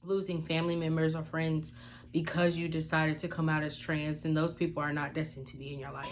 losing family members or friends because you decided to come out as trans, then those people are not destined to be in your life.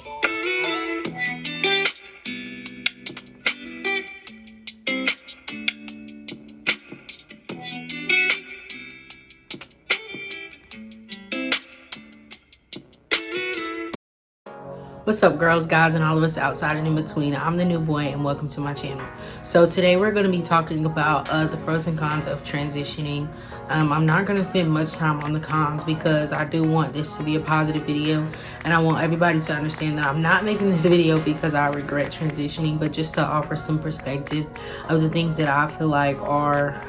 What's up, girls, guys, and all of us outside and in between? I'm the new boy, and welcome to my channel. So today we're going to be talking about the pros and cons of transitioning. I'm not going to spend much time on the cons because I do want this to be a positive video, and I want everybody to understand that I'm not making this video because I regret transitioning, but just to offer some perspective of the things that I feel like are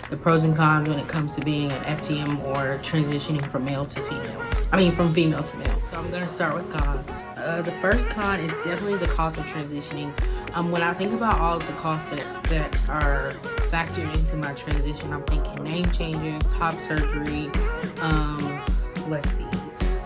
the pros and cons when it comes to being an FTM or transitioning from male to female. From female to male. So I'm gonna start with cons. The first con is definitely the cost of transitioning. When I think about all of the costs that are factored into my transition, I'm thinking name changes, top surgery,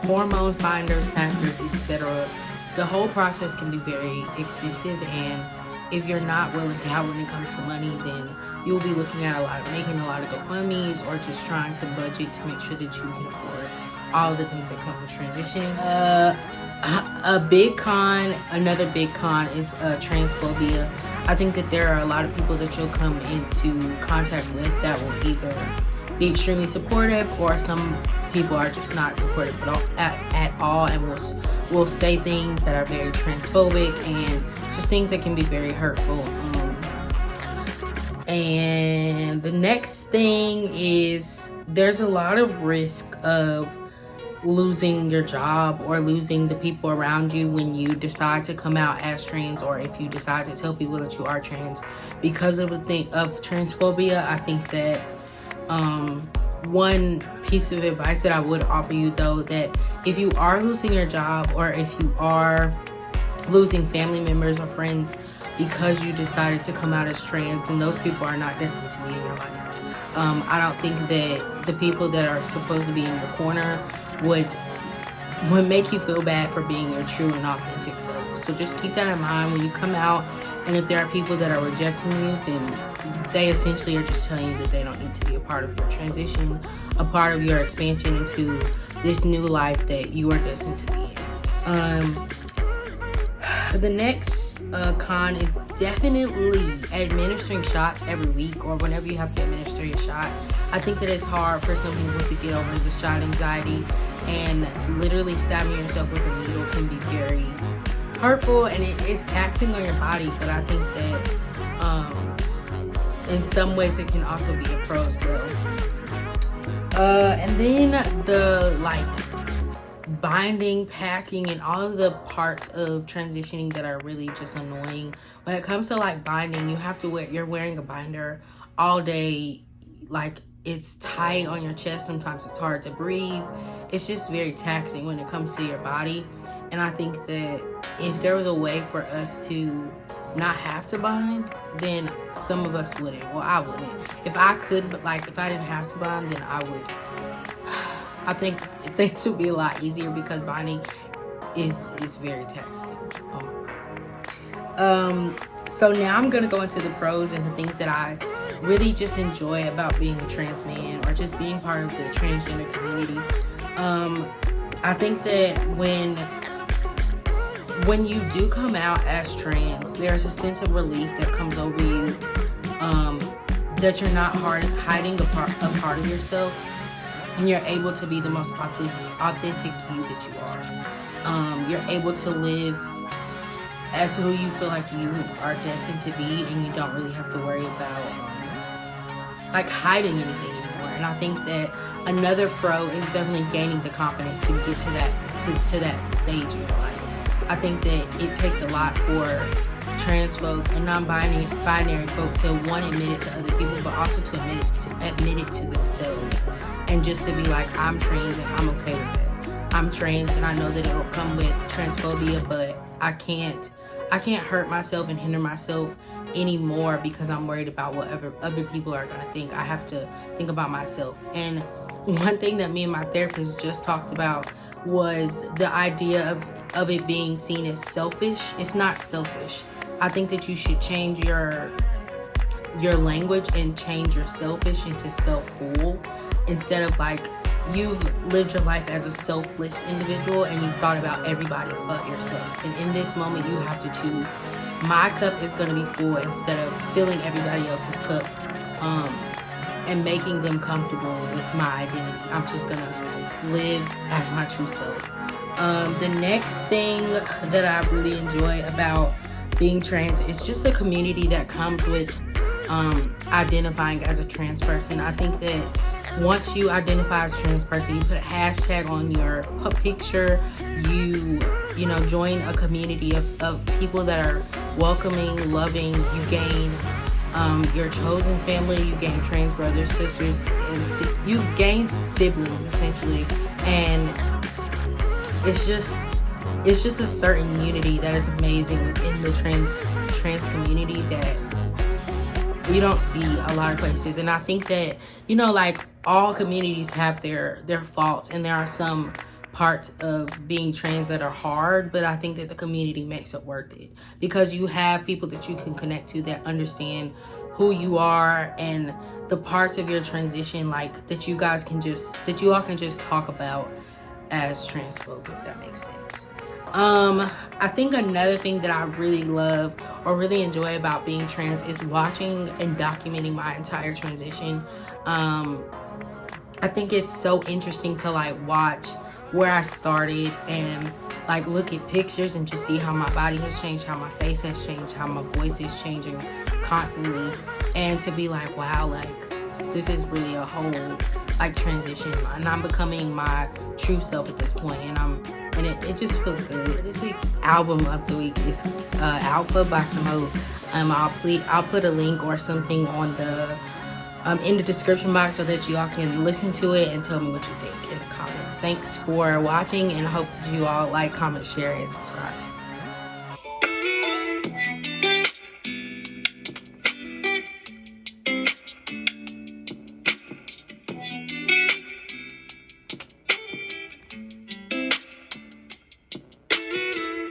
hormones, binders, packers, etc. The whole process can be very expensive, and if you're not well endowed when it comes to money, then you'll be looking at making a lot of GoFundMes or just trying to budget to make sure that you can afford all the things that come with transitioning. Another big con is transphobia. I think that there are a lot of people that you'll come into contact with that will either be extremely supportive, or some people are just not supportive at all and will say things that are very transphobic and just things that can be very hurtful. And the next thing is there's a lot of risk of losing your job or losing the people around you when you decide to come out as trans, or if you decide to tell people that you are trans because of transphobia. I think that one piece of advice that I would offer you, though, that if you are losing your job or if you are losing family members or friends because you decided to come out as trans, then those people are not destined to be in your life. I don't think that the people that are supposed to be in your corner would make you feel bad for being your true and authentic self. So just keep that in mind when you come out, and if there are people that are rejecting you, then they essentially are just telling you that they don't need to be a part of your transition, a part of your expansion into this new life that you are destined to be in. The next con is definitely administering shots every week or whenever you have to administer your shot. I think that it's hard for some people to get over the shot anxiety, and literally stabbing yourself with a needle can be very hurtful, and it is taxing on your body. But I think that in some ways it can also be a pro as well. And then the binding, packing, and all of the parts of transitioning that are really just annoying. When it comes to binding, you're wearing a binder all day. It's tight on your chest. Sometimes it's hard to breathe. It's just very taxing when it comes to your body. And I think that if there was a way for us to not have to bind, then some of us wouldn't. Well, I wouldn't. If I could, but if I didn't have to bind, then I would. I think things would be a lot easier because binding is very taxing. So now I'm gonna go into the pros and the things that I really just enjoy about being a trans man or just being part of the transgender community. I think that when you do come out as trans, there's a sense of relief that comes over you, that you're not hiding a part of yourself, and you're able to be the most authentic you that you are. You're able to live as who you feel like you are destined to be, and you don't really have to worry about hiding anything anymore. And I think that another pro is definitely gaining the confidence to get to that stage in your life. I think that it takes a lot for trans folk and non-binary folk to admit it to other people, but also to admit it to themselves, and just to be I'm trans and I'm okay with it. I'm trans and I know that it'll come with transphobia, but I can't hurt myself and hinder myself anymore because I'm worried about what other people are gonna think. I have to think about myself. And one thing that me and my therapist just talked about was the idea of it being seen as selfish. It's not selfish. I think that you should change your your language and change your selfish into self-full, instead of like you've lived your life as a selfless individual and you've thought about everybody but yourself. And in this moment, you have to choose, my cup is going to be full, instead of filling everybody else's cup and making them comfortable with my identity. I'm just going to live as my true self. The next thing that I really enjoy about being trans is just the community that comes with identifying as a trans person. I think that once you identify as a trans person, you put a hashtag on your picture, you know, join a community of people that are welcoming, loving. You gain your chosen family, you gain trans brothers, sisters, and you gain siblings essentially. And it's just a certain unity that is amazing in the trans community that you don't see a lot of places. And I think that, you know, like all communities have their faults, and there are some parts of being trans that are hard, but I think that the community makes it worth it, because you have people that you can connect to that understand who you are and the parts of your transition, like that you all can just talk about as trans folk, if that makes sense. I think another thing that I really love or really enjoy about being trans is watching and documenting my entire transition. I think it's so interesting to like watch where I started and like look at pictures and just see how my body has changed, how my face has changed, how my voice is changing constantly, and to be like, wow, like this is really a whole like transition, and I'm becoming my true self at this point, and it just feels good. This week's album of the week is Alpha by Samoht. I'll put a link or something on the in the description box so that you all can listen to it and tell me what you think in the comments. Thanks for watching, and I hope that you all like, comment, share, and subscribe.